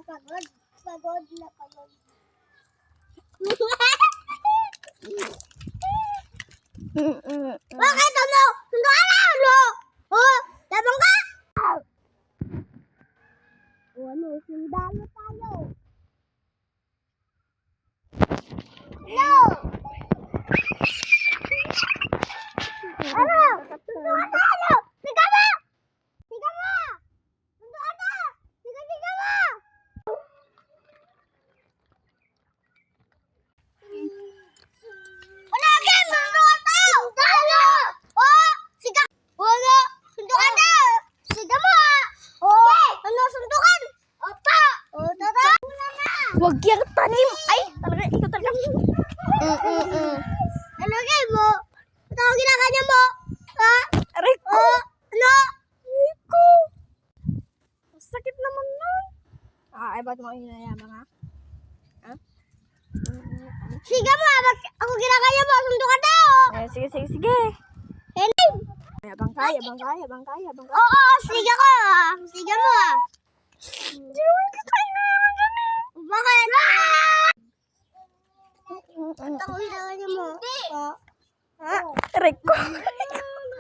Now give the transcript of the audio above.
Pagod. Pagod na pagod. Bakit ano? Hindi ka na ano? Oh, labang ka? Ano, sundalo tayo. No! Ano? Sunduan tayo! Siga mo! Siga mo! Sunduan na! Siga mo! Ano, game? Sunduan tayo! Talo! Oh! Siga! Wala! Sunduan na! Siga mo! Oh! Ano, sundukan? Opa! Oh, tara! Huwag yung tanim. Ay, talaga, ikaw talaga. Ano game mo? Ito ang ginaganya mo? Ha? Aray ko. Oh, ano? Aray ko. Sakit naman nun. Ay, ba't mo hinayamang ha? Ha? Siga mo! Ako ginaganya mo! Sundukan tayo! Sige. Henry! Yabang ka. Oo, siga ko! Siga mo! Hindi naman kita inayaman dyan eh. Bakit? Ito ang ginaganya mo? Ha? Aray ko.